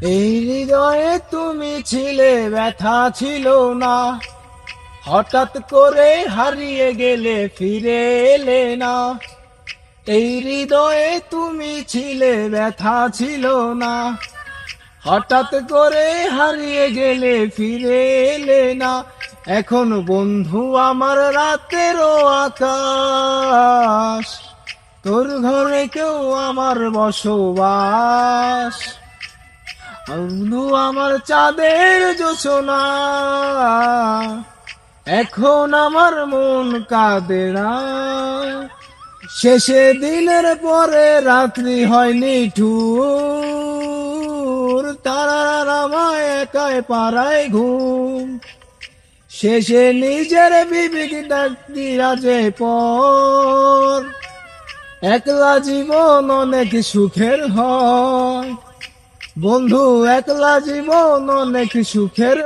এই হৃদয়ে তুমি ছিলে, ব্যথা ছিল না, হঠাৎ করে হারিয়ে গেলে, ফিরে এলে না। এই হৃদয়ে তুমি ছিলে, ব্যথা ছিল না, হঠাৎ করে হারিয়ে গেলে, ফিরে এলে না। এখন বন্ধু আমার রাতেরও আকাশ, তোর ঘরে কেউ আমার বসবাস। বন্ধু আমার চাঁদের জোছনা, এখন আমার মন কাঁদে না। শেষে দিনের পরে রাত্রি হয় নিঠুর, তারার আমায় একাই পাড়ায় ঘুম। শেষে নিজের বিবেক দিরাজে পর, একলা জীবন অনেক সুখের হয়। বন্ধু একলা জীবন অনেক সুখের